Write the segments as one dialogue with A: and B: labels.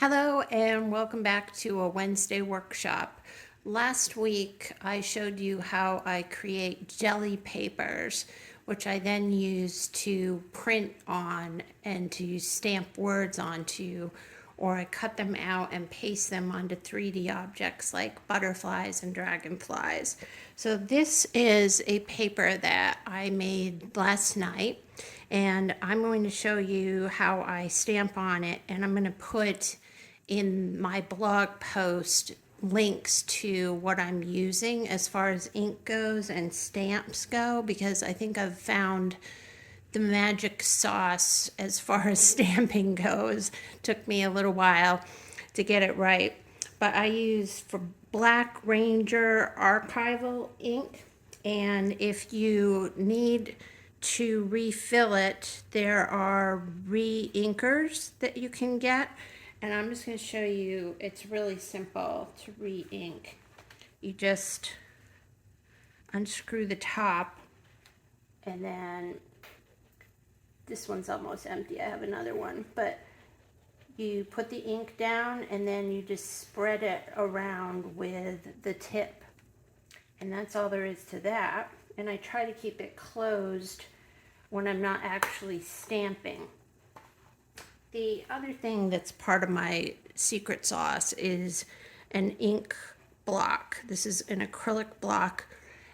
A: Hello and welcome back to a Wednesday workshop. Last week I showed you how I create jelly papers, which I then use to print on and to stamp words onto, or I cut them out and paste them onto 3D objects like butterflies and dragonflies. So this is a paper that I made last night, and I'm going to show you how I stamp on it, and I'm going to put in my blog post links to what I'm using as far as ink goes and stamps go, because I think I've found the magic sauce as far as stamping goes. Took me a little while to get it right, but I use for Black Ranger archival ink, and if you need to refill it, there are re-inkers that you can get, and I'm just going to show you. It's really simple to re-ink. You just unscrew the top, and then this one's almost empty. I have another one, but you put the ink down and then you just spread it around with the tip, and that's all there is to that. And I try to keep it closed when I'm not actually stamping. The other thing that's part of my secret sauce is an ink block. This is an acrylic block,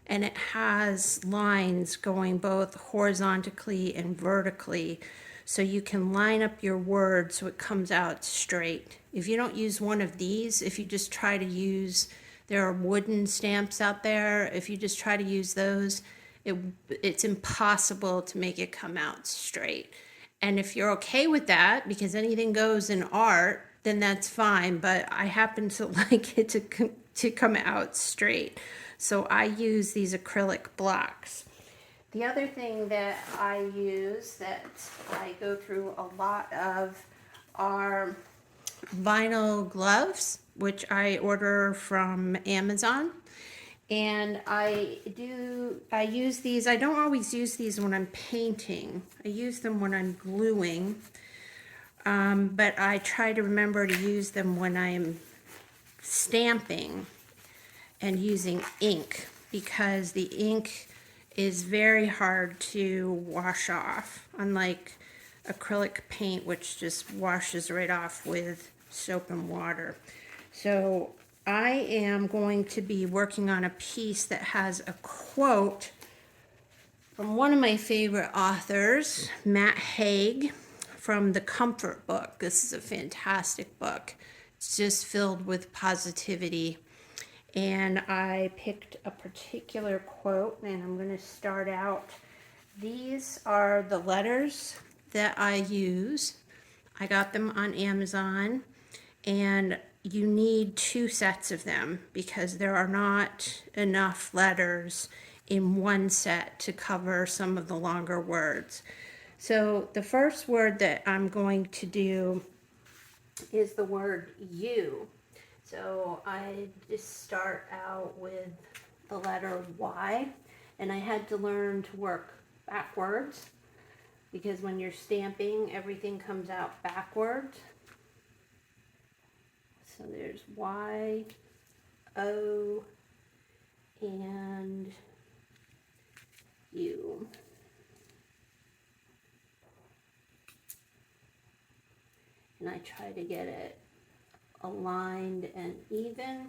A: and it has lines going both horizontally and vertically, so you can line up your word so it comes out straight. If you don't use one of these, if you just try to use, there are wooden stamps out there, if you just try to use those, it's impossible to make it come out straight. And if you're okay with that, because anything goes in art, then that's fine. But I happen to like it to come out straight. So I use these acrylic blocks. The other thing that I use that I go through a lot of are vinyl gloves, which I order from Amazon. And I use these. I don't always use these when I'm painting. I use them when I'm gluing, but I try to remember to use them when I'm stamping and using ink, because the ink is very hard to wash off, unlike acrylic paint, which just washes right off with soap and water. So I am going to be working on a piece that has a quote from one of my favorite authors, Matt Haig, from the Comfort Book. This is a fantastic book. It's just filled with positivity. And I picked a particular quote, and I'm going to start out. These are the letters that I use. I got them on Amazon, and you need 2 sets of them because there are not enough letters in one set to cover some of the longer words. So the first word that I'm going to do is the word you. So I just start out with the letter Y, and I had to learn to work backwards because when you're stamping, everything comes out backwards. So there's Y, O, and U. And I try to get it aligned and even.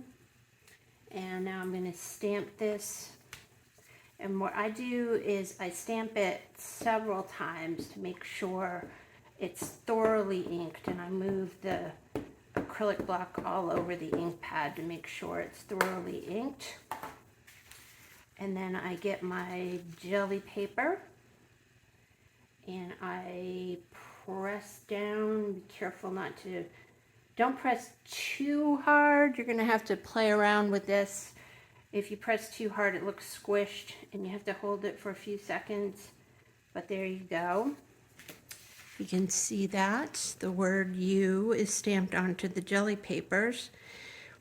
A: And now I'm going to stamp this. And what I do is I stamp it several times to make sure it's thoroughly inked, and I move the acrylic block all over the ink pad to make sure it's thoroughly inked. And then I get my jelly paper and I press down. Be careful not to, don't press too hard. You're going to have to play around with this. If you press too hard, it looks squished and you have to hold it for a few seconds. But there you go. You can see that the word you is stamped onto the jelly papers.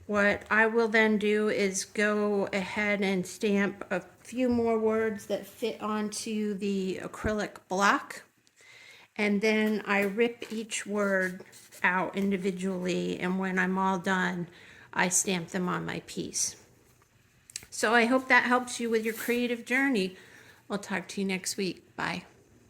A: What I will then do is go ahead and stamp a few more words that fit onto the acrylic block. and then I rip each word out individually, and when I'm all done, I stamp them on my piece. So I hope that helps you with your creative journey. I'll talk to you next week. Bye.